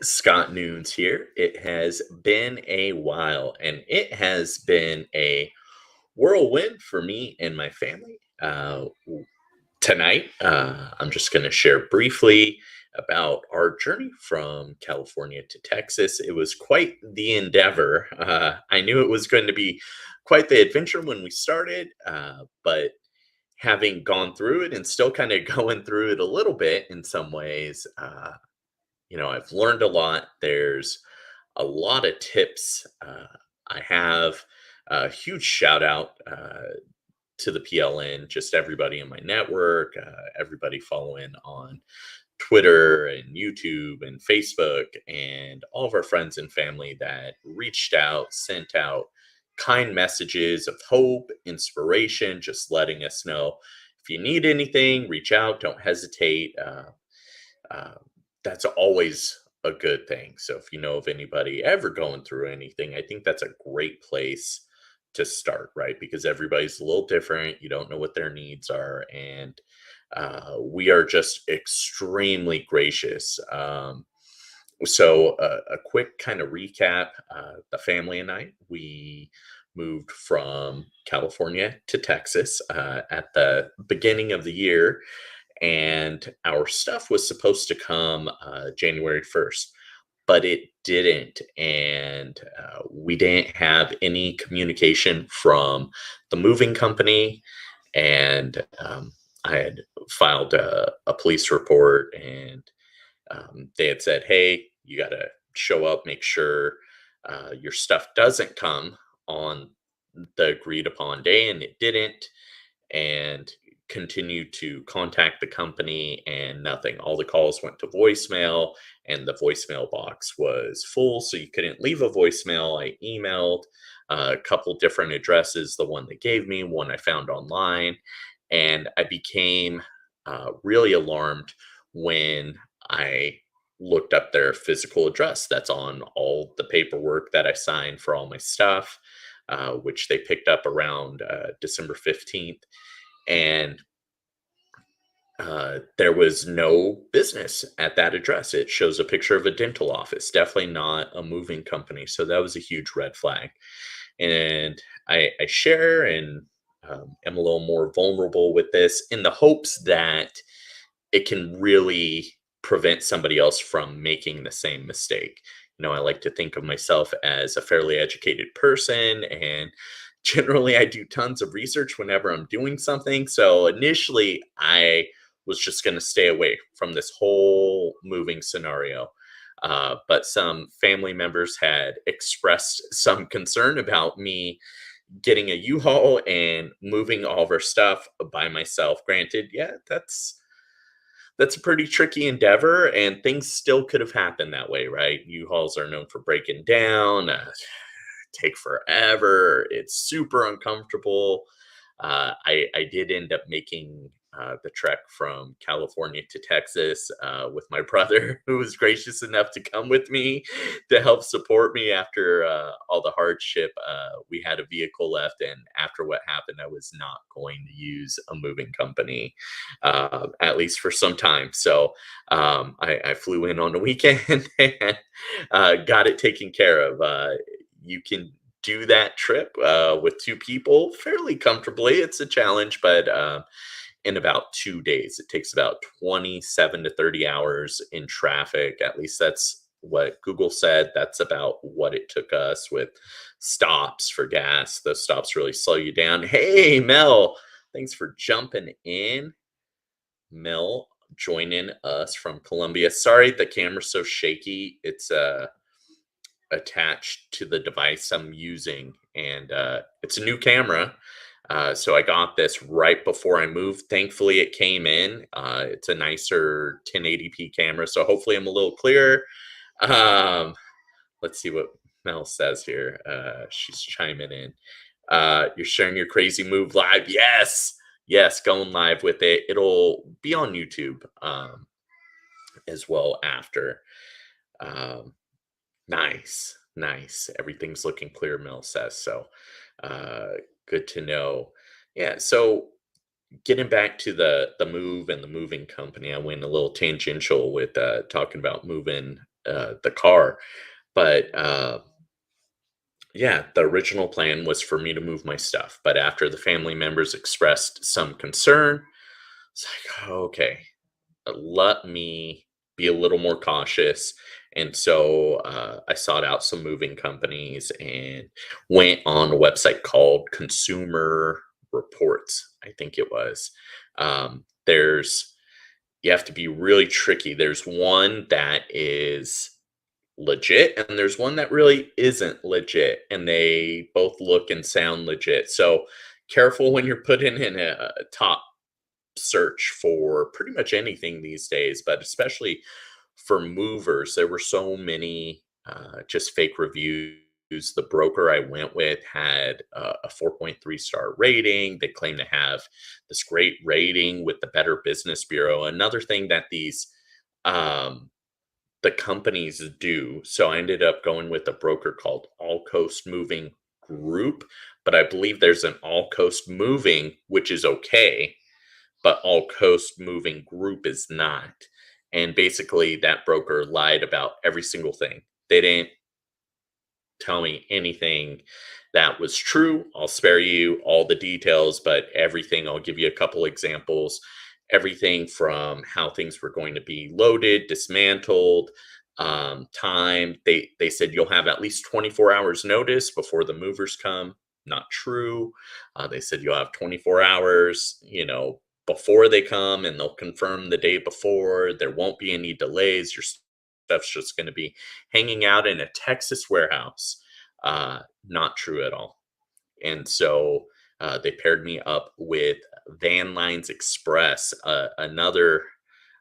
Scott Noons here. It has been a while, and it has been a whirlwind for me and my family. Tonight, I'm just going to share briefly about our journey from California to Texas. It was quite the endeavor. I knew it was going to be quite the adventure when we started, but having gone through it and still kind of going through it a little bit in some ways, I've learned a lot. There's a lot of tips. I have a huge shout out to the PLN, just everybody in my network, everybody following on Twitter and YouTube and Facebook, and all of our friends and family that reached out, sent out kind messages of hope, inspiration, just letting us know if you need anything, reach out, don't hesitate. Uh, that's always a good thing. So if you know of anybody ever going through anything, I think that's a great place to start, right? Because everybody's a little different. You don't know what their needs are. And we are just extremely gracious. A quick kind of recap, the family and I, we moved from California to Texas at the beginning of the year, and our stuff was supposed to come January 1st, but it didn't. And we didn't have any communication from the moving company. And I had filed a police report, and they had said, hey, you got to show up, make sure your stuff doesn't come on the agreed upon day, and it didn't. And continued to contact the company, and nothing. All the calls went to voicemail, and the voicemail box was full, so you couldn't leave a voicemail. I emailed a couple different addresses, the one they gave me, one I found online, and I became really alarmed when I looked up their physical address that's on all the paperwork that I signed for all my stuff, which they picked up around December 15th. And there was no business at that address. It shows a picture of a dental office, definitely not a moving company. So that was a huge red flag. And I share and am a little more vulnerable with this in the hopes that it can really prevent somebody else from making the same mistake. I like to think of myself as a fairly educated person, and generally I do tons of research whenever I'm doing something. So initially, I was just going to stay away from this whole moving scenario. But some family members had expressed some concern about me getting a U-Haul and moving all of our stuff by myself. Granted, yeah, that's a pretty tricky endeavor, and things still could have happened that way, right? U-Hauls are known for breaking down, take forever. It's super uncomfortable. I did end up making the trek from California to Texas with my brother, who was gracious enough to come with me to help support me after all the hardship. We had a vehicle left, and after what happened, I was not going to use a moving company, at least for some time. So I flew in on the weekend and got it taken care of. You can do that trip with two people fairly comfortably. It's a challenge, but in about 2 days. It takes about 27 to 30 hours in traffic. At least that's what Google said. That's about what it took us with stops for gas. Those stops really slow you down. Hey, Mel, thanks for jumping in. Mel joining us from Colombia. Sorry, the camera's so shaky. It's attached to the device I'm using, and it's a new camera. So I got this right before I moved. Thankfully, it came in. It's a nicer 1080p camera, so hopefully I'm a little clearer. Um, let's see what Mel says here. She's chiming in. You're sharing your crazy move live. Yes, going live with it. It'll be on YouTube as well after. Um, nice. Everything's looking clear, Mel says. So good to know. Yeah, so getting back to the move and the moving company, I went a little tangential with talking about moving the car. But yeah, the original plan was for me to move my stuff. But after the family members expressed some concern, it's like, "Oh, okay, let me be a little more cautious." And so I sought out some moving companies and went on a website called Consumer Reports, I think it was. There's You have to be really tricky. There's one that is legit and there's one that really isn't legit, and they both look and sound legit. So careful when you're putting in a top search for pretty much anything these days, but especially for movers. There were so many just fake reviews. The broker I went with had a 4.3-star rating. They claim to have this great rating with the Better Business Bureau. Another thing that um, the companies do. So I ended up going with a broker called All Coast Moving Group, but I believe there's an All Coast Moving, which is okay, but All Coast Moving Group is not. And basically, that broker lied about every single thing. They didn't tell me anything that was true. I'll spare you all the details, but everything, I'll give you a couple examples. Everything from how things were going to be loaded, dismantled, time. They said you'll have at least 24 hours notice before the movers come. Not true. They said you'll have 24 hours, before they come, and they'll confirm the day before. There won't be any delays. Your stuff's just going to be hanging out in a Texas warehouse. Not true at all. And so they paired me up with Van Lines Express, another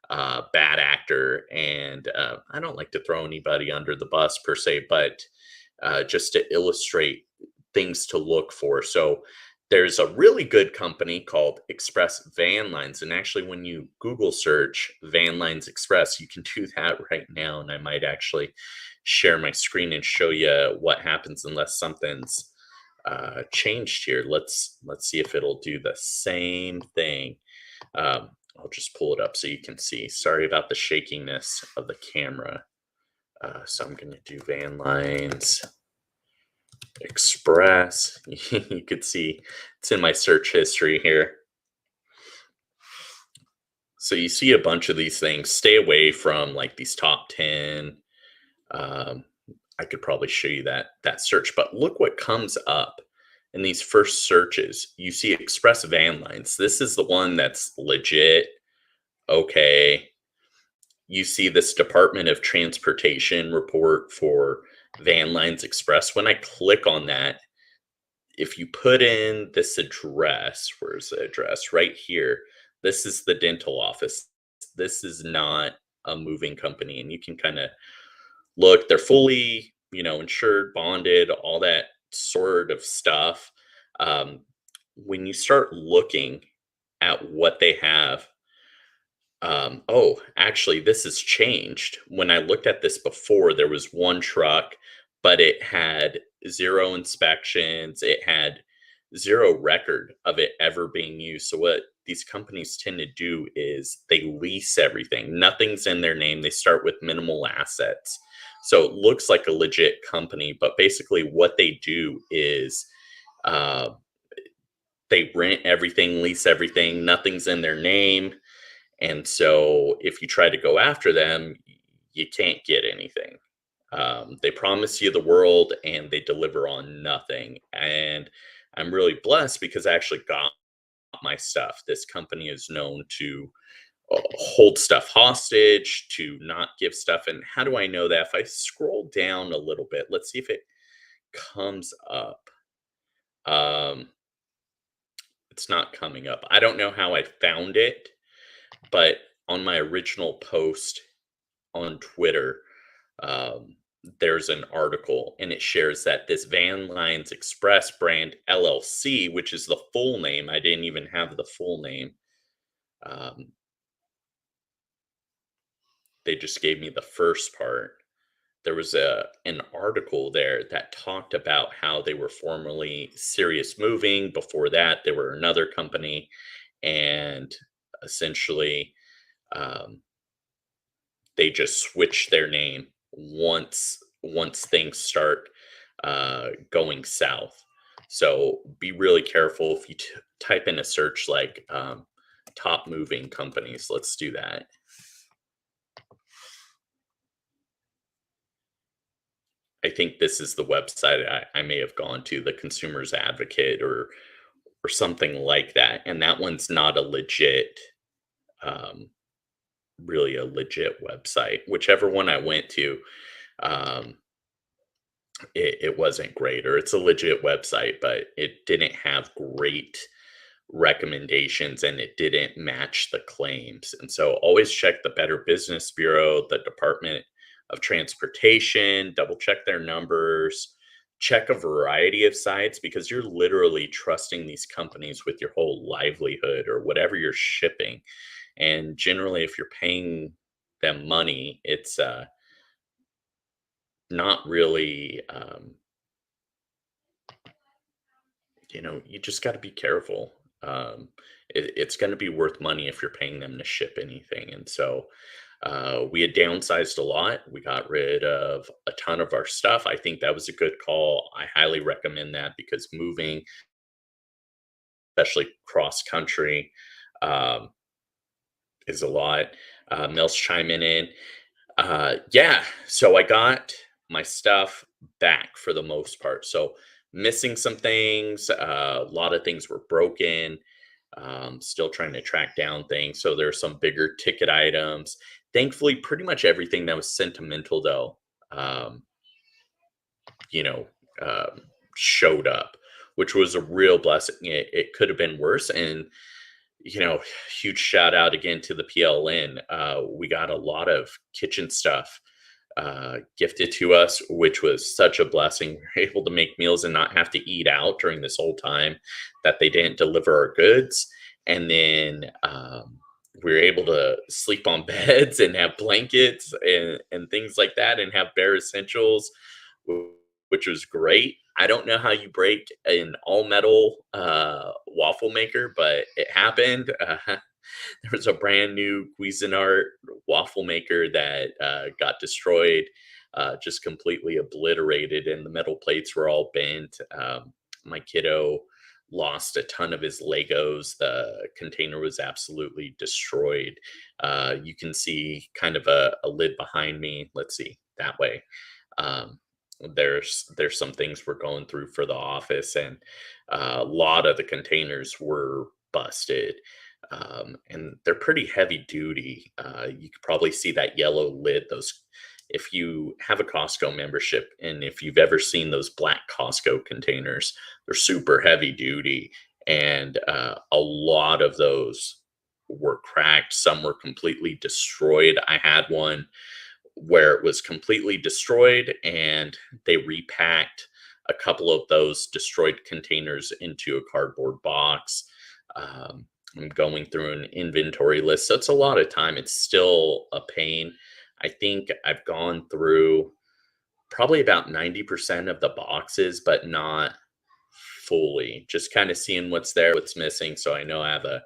bad actor. And I don't like to throw anybody under the bus per se, but just to illustrate things to look for. So there's a really good company called Express Van Lines. And actually, when you Google search Van Lines Express, you can do that right now. And I might actually share my screen and show you what happens unless something's changed here. Let's see if it'll do the same thing. I'll just pull it up so you can see. Sorry about the shakiness of the camera. So I'm going to do Van Lines Express. You could see it's in my search history here. So you see a bunch of these things. Stay away from like these top 10. Um, I could probably show you that search, but look what comes up in these first searches. You see Express Van Lines. This is the one that's legit. Okay. You see this Department of Transportation report for Van Lines Express. When I click on that, if you put in this address, where's the address? Right here. This is the dental office. This is not a moving company. And you can kind of look, they're fully, insured, bonded, all that sort of stuff. Um, when you start looking at what they have, oh, actually, this has changed. When I looked at this before, there was one truck, but it had zero inspections. It had zero record of it ever being used. So what these companies tend to do is they lease everything. Nothing's in their name. They start with minimal assets. So it looks like a legit company, but basically what they do is uh, they rent everything, lease everything. Nothing's in their name. And so if you try to go after them, you can't get anything. They promise you the world and they deliver on nothing. And I'm really blessed because I actually got my stuff. This company is known to hold stuff hostage, to not give stuff. And how do I know that? If I scroll down a little bit, let's see if it comes up. Um, it's not coming up. I don't know how I found it, but on my original post on Twitter, um, there's an article and it shares that this Van Lines Express brand LLC, which is the full name, I didn't even have the full name. Um, they just gave me the first part. There was an article there that talked about how they were formerly Serious Moving. Before that, they were another company, and essentially, um, they just switched their name. once things start going south. So be really careful if you type in a search like top moving companies. Let's do that. I think this is the website I may have gone to, the Consumer's Advocate or something like that. And that one's not a legit, um, really a legit website. Whichever one I went to, um, it wasn't great, or it's a legit website, but it didn't have great recommendations and it didn't match the claims. And so always check the Better Business Bureau, the Department of Transportation, double check their numbers, check a variety of sites because you're literally trusting these companies with your whole livelihood or whatever you're shipping. And generally, if you're paying them money, it's not really, you just got to be careful. It's going to be worth money if you're paying them to ship anything. And so we had downsized a lot. We got rid of a ton of our stuff. I think that was a good call. I highly recommend that because moving, especially cross country, um, is a lot. Mills chiming in. Yeah, so I got my stuff back for the most part. So missing some things, a lot of things were broken. Still trying to track down things. So there's some bigger ticket items. Thankfully, pretty much everything that was sentimental though, um, you know, um, showed up, which was a real blessing. It could have been worse, and you know, huge shout out again to the PLN. We got a lot of kitchen stuff gifted to us, which was such a blessing. We were able to make meals and not have to eat out during this whole time that they didn't deliver our goods. And then we were able to sleep on beds and have blankets and things like that and have bare essentials, which was great. I don't know how you break an all metal waffle maker, but it happened. There was a brand new Cuisinart waffle maker that got destroyed, just completely obliterated, and the metal plates were all bent. My kiddo lost a ton of his Legos. The container was absolutely destroyed. You can see kind of a lid behind me. Let's see that way. Um, there's some things we're going through for the office, and a lot of the containers were busted, and they're pretty heavy duty. You could probably see that yellow lid. Those, if you have a Costco membership, and if you've ever seen those black Costco containers, they're super heavy duty, and a lot of those were cracked. Some were completely destroyed. I had one where it was completely destroyed and they repacked a couple of those destroyed containers into a cardboard box. I'm going through an inventory list, so it's a lot of time. It's still a pain. I think I've gone through probably about 90% of the boxes, but not fully. Just kind of seeing what's there, what's missing. So I know I have a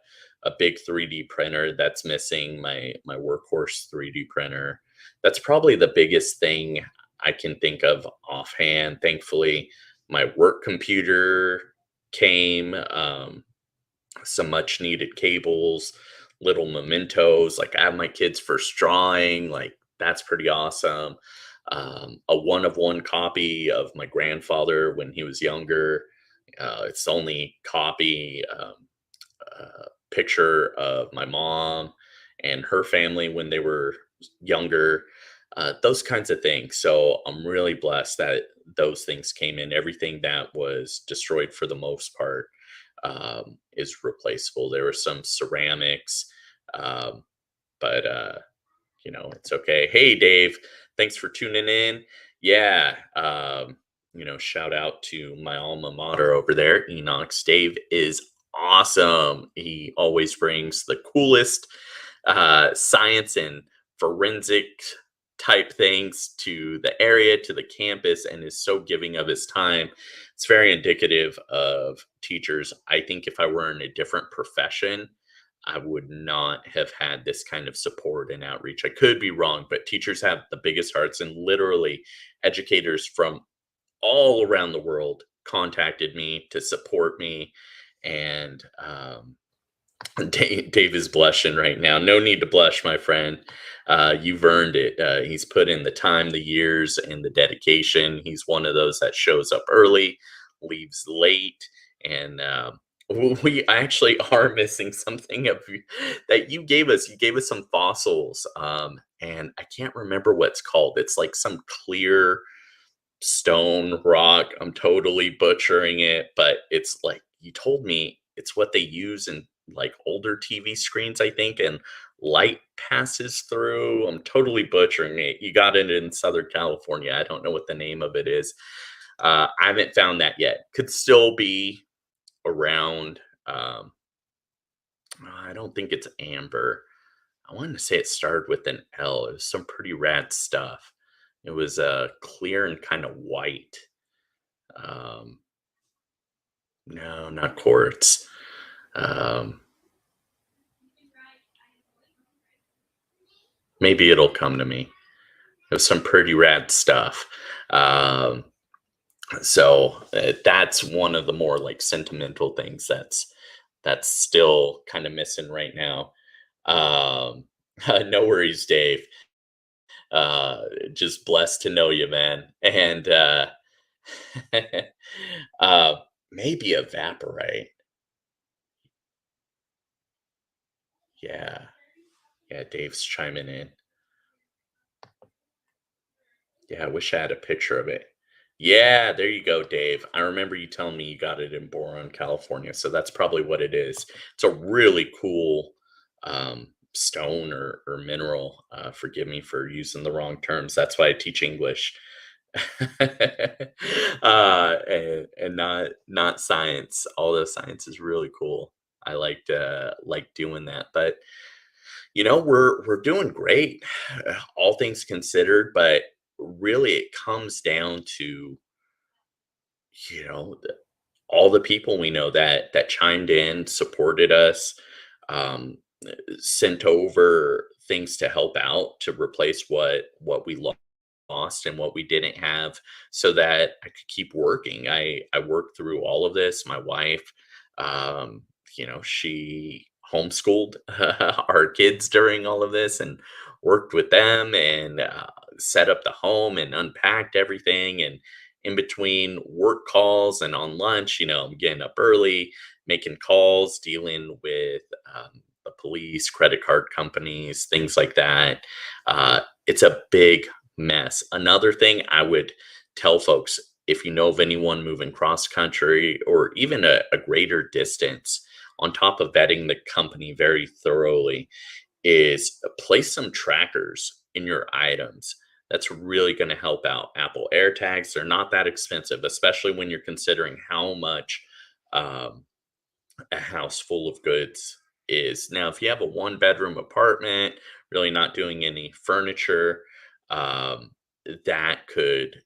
big 3D printer that's missing, my workhorse 3D printer. That's probably the biggest thing I can think of offhand. Thankfully, my work computer came, some much needed cables, little mementos. Like I have my kid's first drawing, like that's pretty awesome. A one of one copy of my grandfather when he was younger. It's the only copy. Picture of my mom and her family when they were younger, those kinds of things. So I'm really blessed that those things came in. Everything that was destroyed for the most part is replaceable. There were some ceramics, um, but it's okay. Hey, Dave, thanks for tuning in. Yeah, shout out to my alma mater over there, Enox. Dave is awesome. He always brings the coolest science and forensic type things to the area, to the campus, and is so giving of his time. It's very indicative of teachers. I think if I were in a different profession, I would not have had this kind of support and outreach. I could be wrong, but teachers have the biggest hearts, and literally educators from all around the world contacted me to support me. And Dave is blushing right now. No need to blush, my friend. You've earned it. He's put in the time, the years, and the dedication. He's one of those that shows up early, leaves late, and we actually are missing something that you gave us. You gave us some fossils, and I can't remember what it's called. It's like some clear stone rock. I'm totally butchering it, but it's like you told me it's what they use in like older TV screens, I think, and light passes through. I'm totally butchering it. You got it in Southern California. I don't know what the name of it is. I haven't found that yet. Could still be around. I don't think it's amber. I wanted to say it started with an L. It was some pretty rad stuff. It was clear and kind of white. Um, no, not quartz. Um, maybe it'll come to me. It was some pretty rad stuff. Um, so that's one of the more like sentimental things that's still kind of missing right now. Um, no worries, Dave. Uh, just blessed to know you, man. And uh, maybe evaporate. Yeah, yeah. Dave's chiming in. Yeah, I wish I had a picture of it. Yeah, there you go, Dave. I remember you telling me you got it in Boron, California, so that's probably what it is. It's a really cool stone or mineral. Forgive me for using the wrong terms. That's why I teach English, and not science. Although science is really cool. I like doing that, but we're doing great, all things considered, but really it comes down to, all the people we know that chimed in, supported us, um, sent over things to help out to replace what we lost and what we didn't have so that I could keep working. I worked through all of this. My wife, um, she homeschooled our kids during all of this and worked with them and set up the home and unpacked everything. And in between work calls and on lunch, I'm getting up early, making calls, dealing with the police, credit card companies, things like that. It's a big mess. Another thing I would tell folks, if you know of anyone moving cross country or even a greater distance, on top of vetting the company very thoroughly, is place some trackers in your items. That's really going to help out. Apple AirTags, they're not that expensive, especially when you're considering how much um, a house full of goods is. Now, if you have a one bedroom apartment, really not doing any furniture, um, that could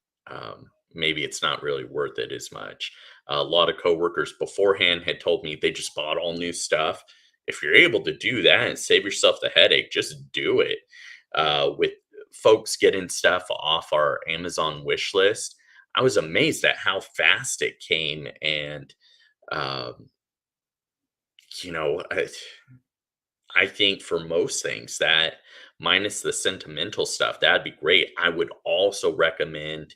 maybe it's not really worth it as much. A lot of coworkers beforehand had told me they just bought all new stuff. If you're able to do that and save yourself the headache, just do it. With folks getting stuff off our Amazon wish list, I was amazed at how fast it came. And um, you know, I, I think for most things that minus the sentimental stuff, that'd be great. I would also recommend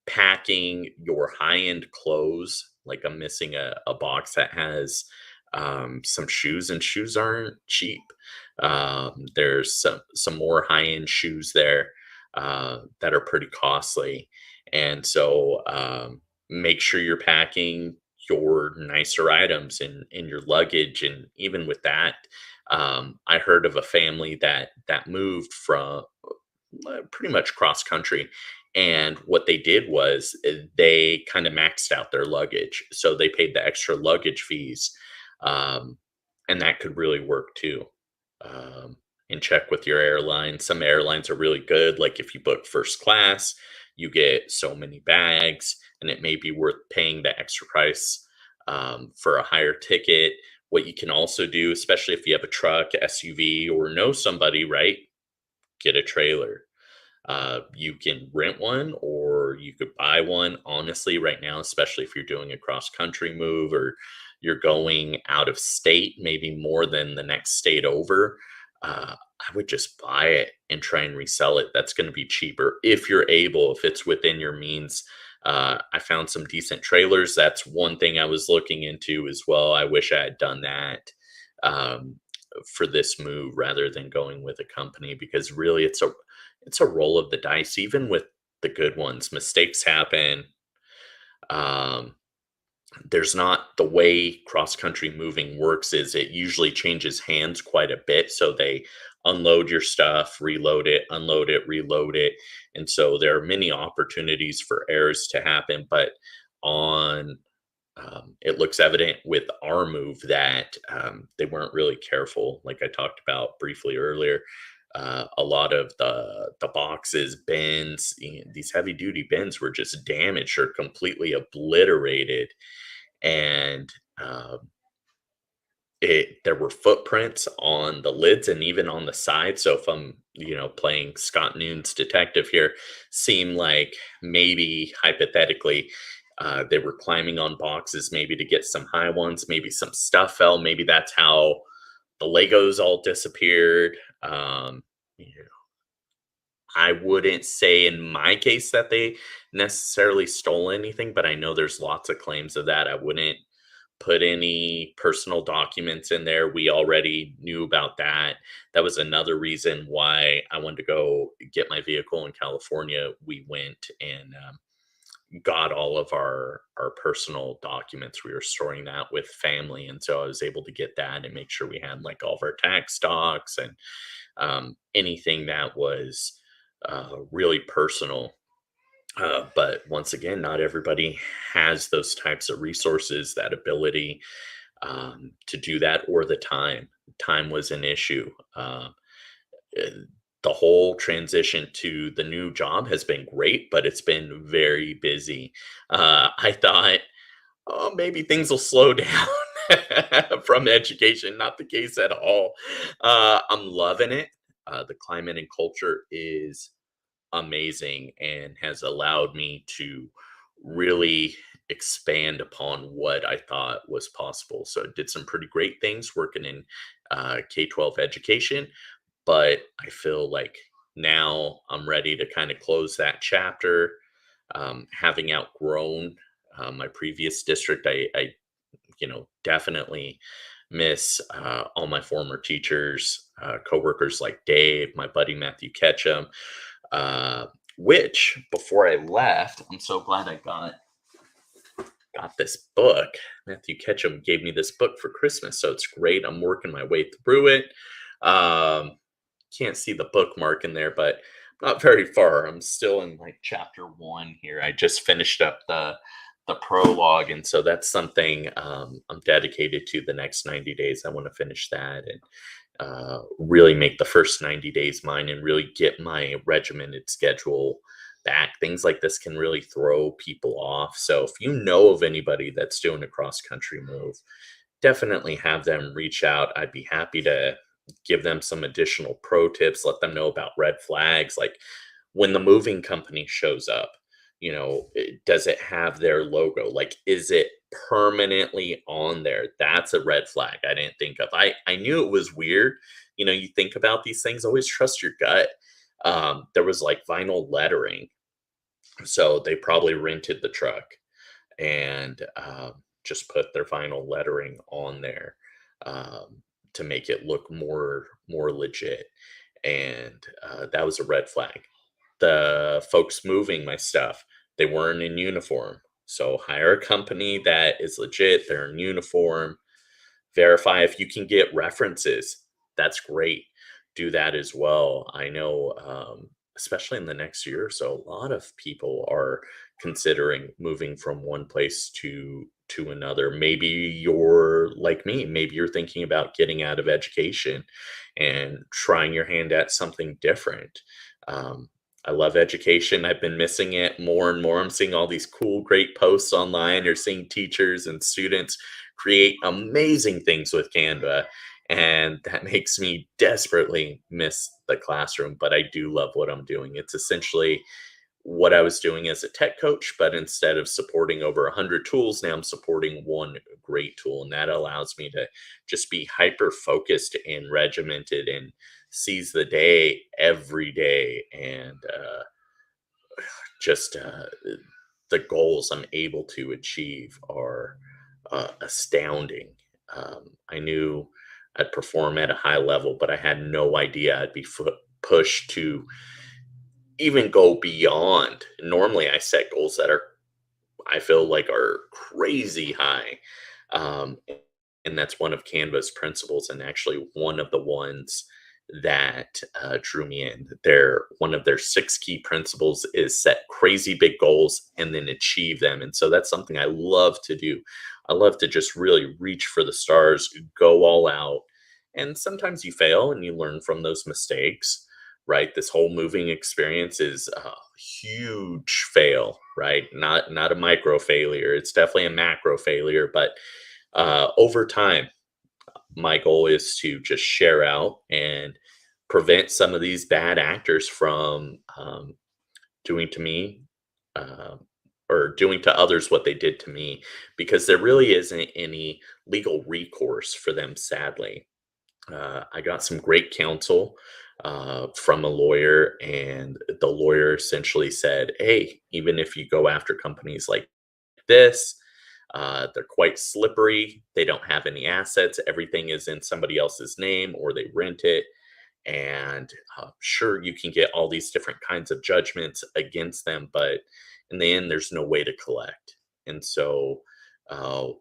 packing your high-end clothes. Like I'm missing a box that has some shoes, and shoes aren't cheap. There's some more high-end shoes there that are pretty costly, and so make sure you're packing your nicer items in your luggage. And even with that, I heard of a family that moved from pretty much cross country, and what they did was they kind of maxed out their luggage, so they paid the extra luggage fees, um, and that could really work too. Um, and check with your airline. Some airlines are really good. Like if you book first class, you get so many bags, and it may be worth paying the extra price for a higher ticket. What you can also do, especially if you have a truck, SUV, or know somebody, right? Get a trailer. You can rent one or you could buy one. Honestly, right now, especially if you're doing a cross country move or you're going out of state, maybe more than the next state over, I would just buy it and try and resell it. That's going to be cheaper if you're able, if it's within your means. I found some decent trailers. That's one thing I was looking into as well. I wish I had done that. Um, for this move rather than going with a company because really it's a roll of the dice even with the good ones. Mistakes happen. um, there's not the way cross country moving works is it usually changes hands quite a bit, so they unload your stuff, reload it, unload it, reload it, and so there are many opportunities for errors to happen. But on it looks evident with our move that they weren't really careful. Like I talked about briefly earlier, a lot of the boxes, bins, these heavy duty bins were just damaged or completely obliterated, and there were footprints on the lids and even on the side. So if I'm, playing Scott Noon's detective here, seem like maybe hypothetically they were climbing on boxes, maybe to get some high ones, maybe some stuff fell, maybe that's how the Legos all disappeared. You know, I wouldn't say in my case that they necessarily stole anything, but I know there's lots of claims of that. I wouldn't put any personal documents in there. We already knew about that. That was another reason why I wanted to go get my vehicle in California. We went and got all of our personal documents. We were storing that with family, and so I was able to get that and make sure we had like all of our tax docs and anything that was really personal. But once again, not everybody has those types of resources, that ability to do that, or the time. Time was an issue. Uh, the whole transition to the new job has been great, but it's been very busy. I thought, oh, maybe things will slow down from education. Not the case at all. I'm loving it. The climate and culture is amazing and has allowed me to really expand upon what I thought was possible. So I did some pretty great things working in K-12 education, but I feel like now I'm ready to kind of close that chapter. Having outgrown my previous district, I definitely miss all my former teachers, coworkers like Dave, my buddy Matthew Ketchum, uh, which before I left, I'm so glad I got this book. Matthew Ketchum gave me this book for Christmas, so it's great. I'm working my way through it. Um, can't see the bookmark in there, but not very far. I'm still in like chapter one here. I just finished up the prologue, and so that's something I'm dedicated to the next 90 days. I want to finish that and really make the first 90 days mine and really get my regimented schedule back. Things like this can really throw people off. So if you know of anybody that's doing a cross country move, definitely have them reach out. I'd be happy to give them some additional pro tips, let them know about red flags. Like when the moving company shows up, does it have their logo? Like, is it permanently on there? That's a red flag I didn't think of. I knew it was weird. You think about these things, always trust your gut. There was like vinyl lettering, so they probably rented the truck and just put their vinyl lettering on there to make it look more legit. And that was a red flag. The folks moving my stuff, they weren't in uniform. So hire a company that is legit. They're in uniform. Verify if you can get references. That's great. Do that as well. I know, especially in the next year or so, a lot of people are considering moving from one place to another. Maybe you're like me. Maybe you're thinking about getting out of education and trying your hand at something different. Um, I love education. I've been missing it more and more. I'm seeing all these cool, great posts online. You're seeing teachers and students create amazing things with Canva. And that makes me desperately miss the classroom. But I do love what I'm doing. It's essentially what I was doing as a tech coach, but instead of supporting over 100 tools, now I'm supporting one great tool. And that allows me to just be hyper focused and regimented and seize the day every day. And just the goals I'm able to achieve are astounding. I knew I'd perform at a high level, but I had no idea I'd be pushed to even go beyond. Normally, I set goals that are I feel like are crazy high. Um, and that's one of Canva's principles, and actually one of the ones that drew me in. Their one of their six key principles is set crazy big goals and then achieve them. And so that's something I love to do. I love to just really reach for the stars, go all out. And sometimes you fail and you learn from those mistakes, right? This whole moving experience is a huge fail, right? Not a micro failure. It's definitely a macro failure, but over time, my goal is to just share out and prevent some of these bad actors from doing to me uh, or doing to others what they did to me, because there really isn't any legal recourse for them, sadly. I got some great counsel from a lawyer, and the lawyer essentially said, "Hey, even if you go after companies like this, they're quite slippery. They don't have any assets. Everything is in somebody else's name, or they rent it. And sure, you can get all these different kinds of judgments against them, but in the end, there's no way to collect. And so,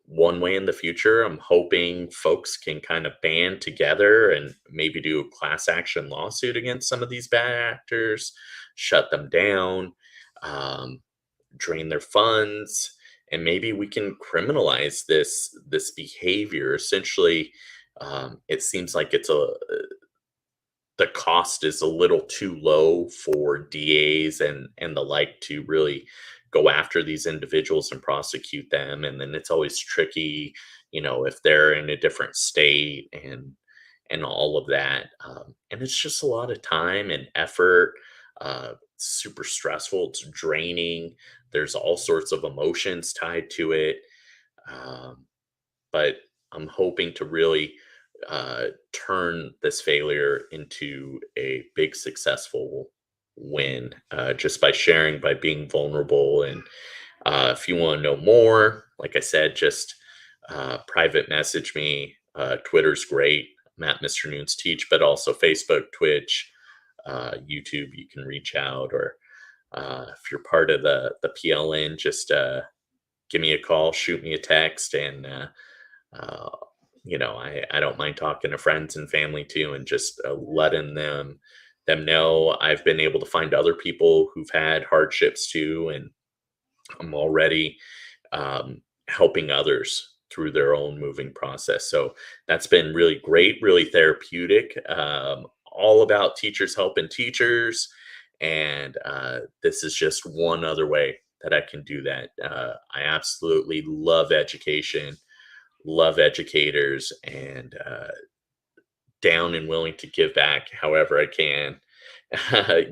one way in the future, I'm hoping folks can kind of band together and maybe do a class action lawsuit against some of these bad actors, shut them down, um, drain their funds, and maybe we can criminalize this behavior. Essentially, it seems like it's a the cost is a little too low for DAs and the like to really go after these individuals and prosecute them. And then it's always tricky, if they're in a different state and all of that. And it's just a lot of time and effort. Super stressful. It's draining. There's all sorts of emotions tied to it. Um, but I'm hoping to really turn this failure into a big successful win, just by sharing, by being vulnerable. And if you want to know more, like I said, just private message me. Twitter's great. I'm at Mr. Noons Teach, but also Facebook, Twitch, YouTube. You can reach out, or if you're part of the PLN, just give me a call, shoot me a text, and uh, I don't mind talking to friends and family too, and just letting them know I've been able to find other people who've had hardships too, and I'm already helping others through their own moving process. So that's been really great, really therapeutic. All about teachers helping teachers, and this is just one other way that I can do that. I absolutely love education, love educators, and down and willing to give back however I can.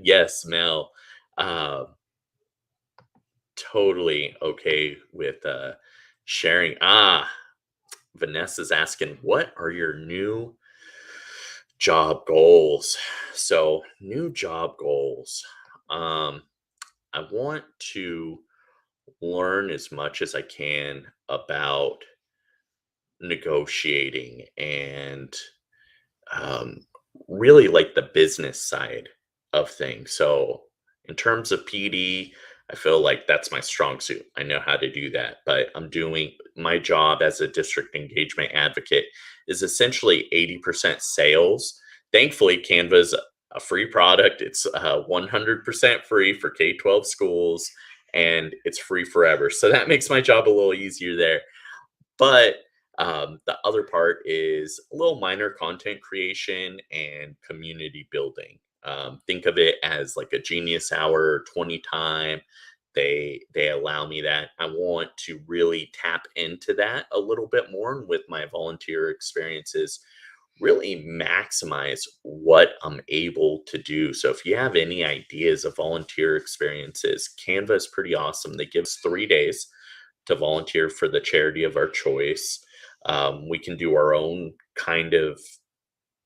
Yes, Mel. Uh, totally okay with sharing. Vanessa's asking, what are your new job goals? So, new job goals. Um, I want to learn as much as I can about negotiating and um, really like the business side of things. So, in terms of PD, I feel like that's my strong suit. I know how to do that, but I'm doing my job as a district engagement advocate is essentially 80% sales. Thankfully, Canva's a free product. It's 100% free for K-12 schools, and it's free forever. So that makes my job a little easier there. But the other part is a little minor content creation and community building. Think of it as like a genius hour, 20 time. They allow me that. I want to really tap into that a little bit more with my volunteer experiences, really maximize what I'm able to do. So if you have any ideas of volunteer experiences, Canva is pretty awesome. They give us 3 days to volunteer for the charity of our choice. We can do our own kind of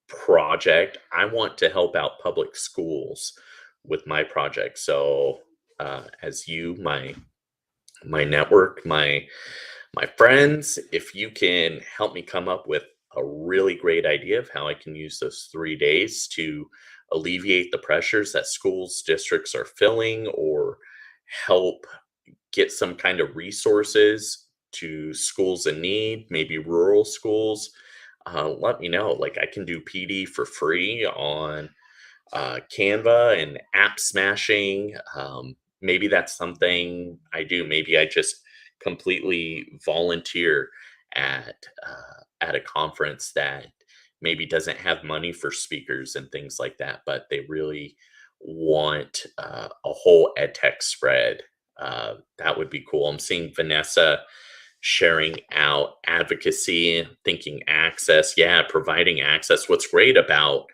project. I want to help out public schools with my project. So, as you, my network, my friends, if you can help me come up with a really great idea of how I can use those 3 days to alleviate the pressures that schools districts are filling, or help get some kind of resources to schools in need, maybe rural schools, let me know. Like, I can do PD for free on Canva and app smashing. Maybe that's something I do. Maybe I just completely volunteer at a conference that maybe doesn't have money for speakers and things like that, but they really want a whole ed tech spread. That would be cool. I'm seeing Vanessa sharing out advocacy, thinking access. Yeah, providing access. What's great about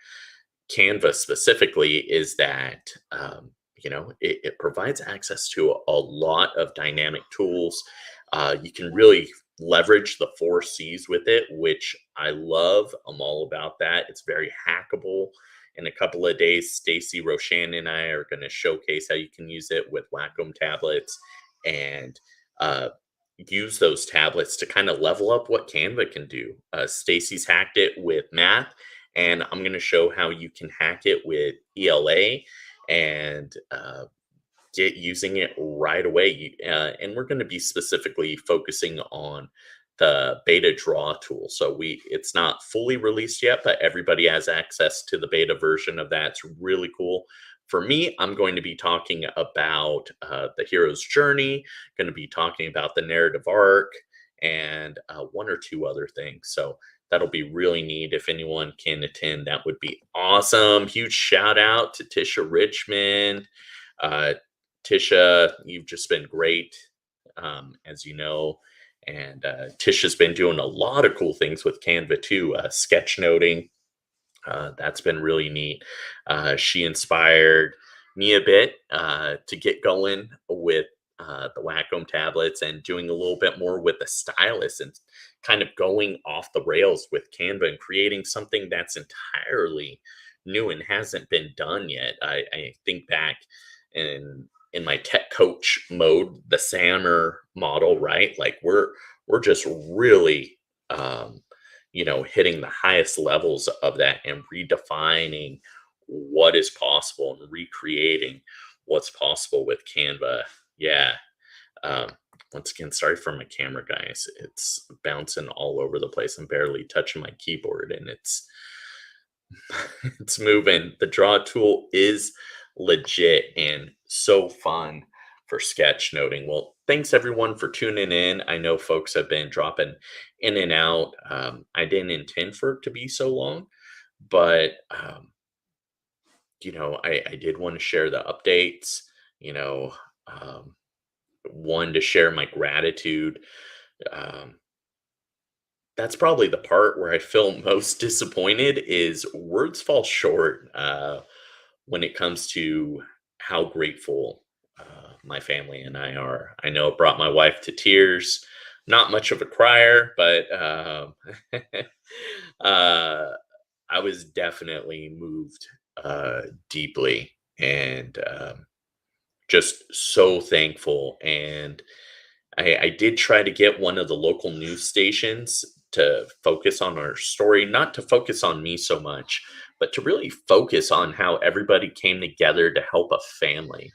Canva specifically is that it provides access to a lot of dynamic tools. You can really leverage the 4 C's with it, which I love. I'm all about that. It's very hackable. In a couple of days, Stacy Roshan and I are going to showcase how you can use it with Wacom tablets, and uh, use those tablets to kind of level up what Canva can do. Stacy's hacked it with math, and I'm going to show how you can hack it with ELA, and get using it right away. And we're going to be specifically focusing on the beta draw tool. So it's not fully released yet, but everybody has access to the beta version of that. It's really cool. For me, I'm going to be talking about the hero's journey, going to be talking about the narrative arc, and one or two other things. So that'll be really neat. If anyone can attend, that would be awesome. Huge shout out to Tisha Richmond. Uh, Tisha, you've just been great, as you know. And Tisha's been doing a lot of cool things with Canva too, sketchnoting. That's been really neat. She inspired me a bit to get going with the Wacom tablets and doing a little bit more with the stylus, and kind of going off the rails with Canva and creating something that's entirely new and hasn't been done yet. I think back in my tech coach mode, the Sammer model, right? Like, we're just really hitting the highest levels of that and redefining what is possible and recreating what's possible with Canva. Yeah. Um, Once again, sorry for my camera, guys. It's bouncing all over the place. I'm barely touching my keyboard, and it's it's moving. The draw tool is legit and so fun for sketchnoting. Well, thanks everyone for tuning in. I know folks have been dropping in and out. I didn't intend for it to be so long, but I did want to share the updates. You know, um, One, to share my gratitude. Um, that's probably the part where I feel most disappointed, is words fall short when it comes to how grateful my family and I are. I know it brought my wife to tears. Not much of a crier, but uh, I was definitely moved deeply, and just so thankful. And I did try to get one of the local news stations to focus on our story, not to focus on me so much, but to really focus on how everybody came together to help a family.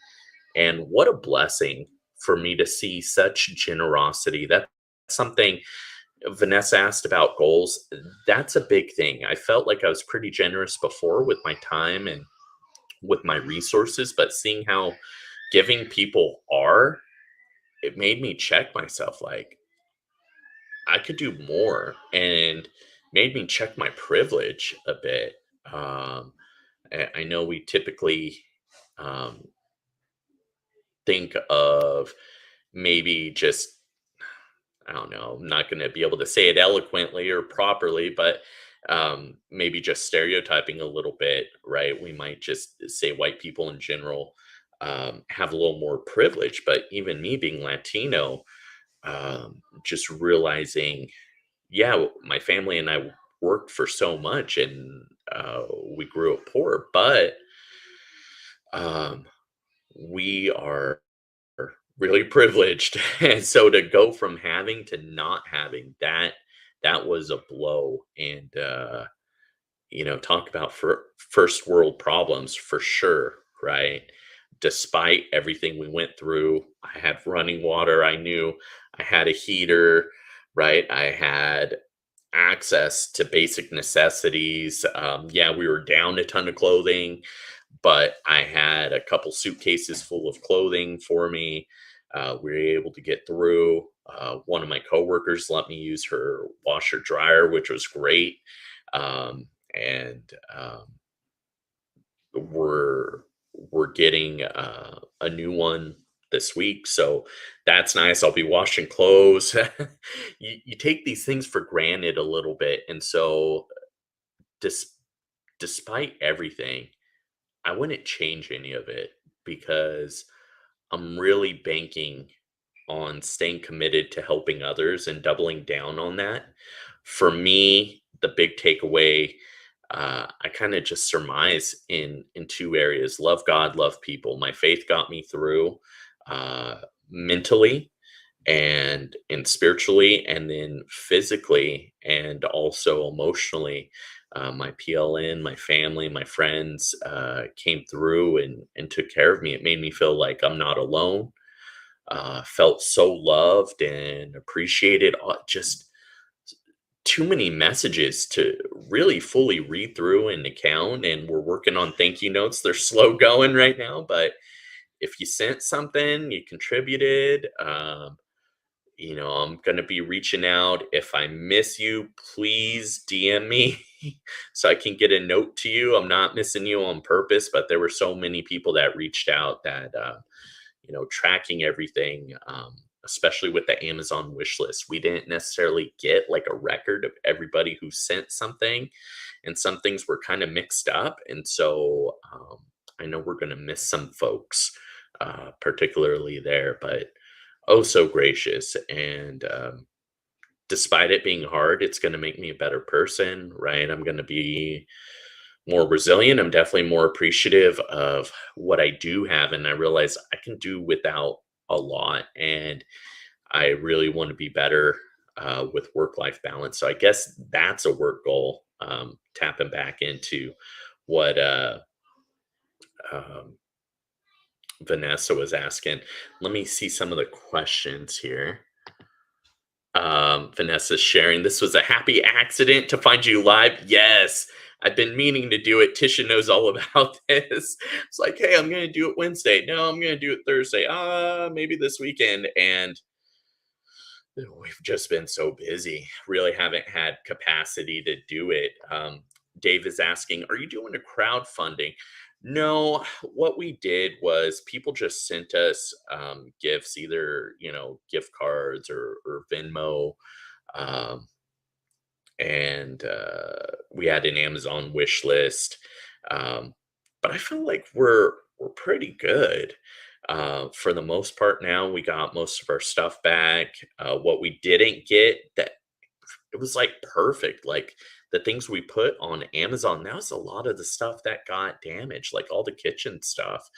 And what a blessing for me to see such generosity. That's something Vanessa asked about goals. That's a big thing. I felt like I was pretty generous before with my time and with my resources, but seeing how giving people are, it made me check myself, like, I could do more, and made me check my privilege a bit. Um, I know we typically um, think of maybe just, I don't know, I'm not going to be able to say it eloquently or properly, but maybe just stereotyping a little bit, right? We might just say white people in general have a little more privilege, but even me being Latino, just realizing, yeah, my family and I worked for so much and we grew up poor, but um, we are really privileged. And so to go from having to not having that, that was a blow. And, talk about first world problems for sure, right? Despite everything we went through, I had running water. I knew I had a heater, right? I had access to basic necessities. Yeah, we were down a ton of clothing, but I had a couple suitcases full of clothing for me. We were able to get through. One of my coworkers let me use her washer dryer, which was great. And we're we're getting a new one this week, so that's nice. I'll be washing clothes. You take these things for granted a little bit, and so dis- despite everything, I wouldn't change any of it because I'm really banking on staying committed to helping others and doubling down on that. For me, the big takeaway, I kind of just surmise in two areas: love God, love people. My faith got me through uh, mentally and spiritually, and then physically and also emotionally. My PLN, my family, my friends came through and took care of me. It made me feel like I'm not alone. Felt so loved and appreciated. Just too many messages to really fully read through and account. And we're working on thank you notes. They're slow going right now, but if you sent something, you contributed. I'm going to be reaching out. If I miss you, please DM me so I can get a note to you. I'm not missing you on purpose, but there were so many people that reached out that, tracking everything, especially with the Amazon wish list, we didn't necessarily get like a record of everybody who sent something, and some things were kind of mixed up. And so I know we're going to miss some folks, particularly there, but oh, so gracious. And despite it being hard, it's going to make me a better person, right? I'm going to be more resilient. I'm definitely more appreciative of what I do have. And I realize I can do without a lot. And I really want to be better with work life balance. So I guess that's a work goal, tapping back into what um, Vanessa was asking. Let me see some of the questions here. Vanessa's sharing, this was a happy accident to find you live. Yes, I've been meaning to do it. Tisha knows all about this. It's like, hey, I'm going to do it Wednesday. No, I'm going to do it Thursday. Maybe this weekend. And we've just been so busy. Really haven't had capacity to do it. Dave is asking, are you doing a crowdfunding? No, what we did was people just sent us gifts, either, gift cards or Venmo. Um, and we had an Amazon wish list. Um, but I feel like we're pretty good for the most part. Now we got most of our stuff back. What we didn't get, that it was like perfect. Like the things we put on Amazon, that was a lot of the stuff that got damaged, like all the kitchen stuff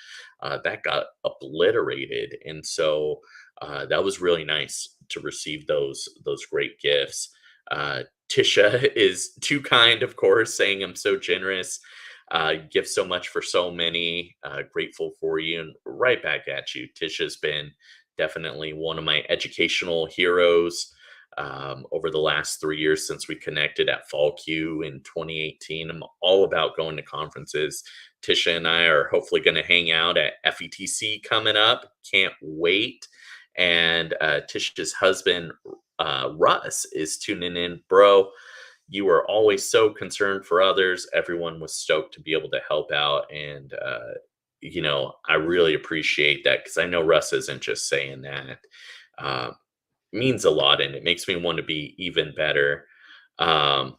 that got obliterated. And so that was really nice to receive those great gifts. Tisha is too kind, of course, saying I'm so generous. Give so much for so many. Grateful for you, and right back at you. Tisha's been definitely one of my educational heroes over the last 3 years since we connected at Fall Q in 2018. I'm all about going to conferences. Tisha and I are hopefully going to hang out at FETC coming up. Can't wait. And Tisha's husband, Russ, is tuning in. Bro, You were always so concerned for others. Everyone was stoked to be able to help out. And, I really appreciate that because I know Russ isn't just saying that. Uh, means a lot and it makes me want to be even better. Um,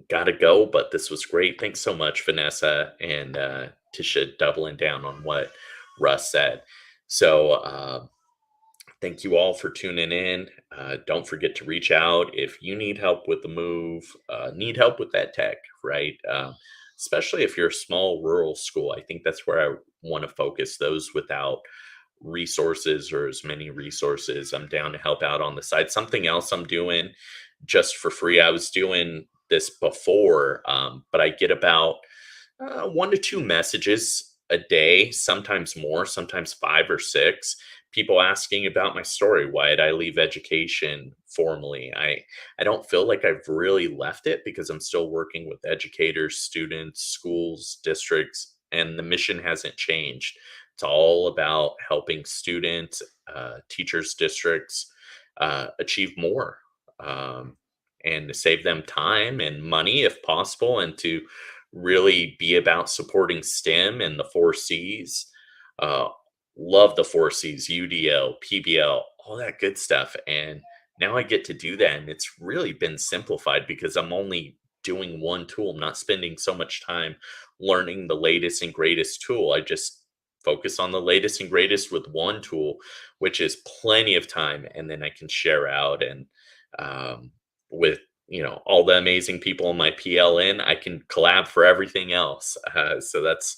Gotta go, but this was great. Thanks so much, Vanessa and Tisha, doubling down on what Russ said. So, thank you all for tuning in. Don't forget to reach out if you need help with the move, need help with that tech, right? Especially if you're a small rural school. I think that's where I want to focus those without resources or as many resources. I'm down to help out on the side. Something else I'm doing just for free. I was doing this before, but I get about 1 to 2 messages a day, sometimes more, sometimes 5 or 6. People asking about my story. Why did I leave education formally? I don't feel like I've really left it because I'm still working with educators, students, schools, districts, and the mission hasn't changed. It's all about helping students, teachers, districts achieve more, um, and to save them time and money if possible, and to really be about supporting STEM and the 4 C's. Uh, love the 4 C's, UDL, PBL, all that good stuff. And now I get to do that. And it's really been simplified because I'm only doing one tool. I'm not spending so much time learning the latest and greatest tool. I just focus on the latest and greatest with one tool, which is plenty of time. And then I can share out and with all the amazing people in my PLN, I can collab for everything else. So that's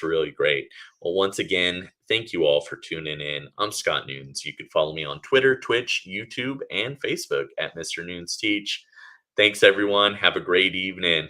really great. Well, once again, thank you all for tuning in. I'm Scott Nunes. You can follow me on Twitter, Twitch, YouTube, and Facebook at Mr. Nunes Teach. Thanks, everyone. Have a great evening.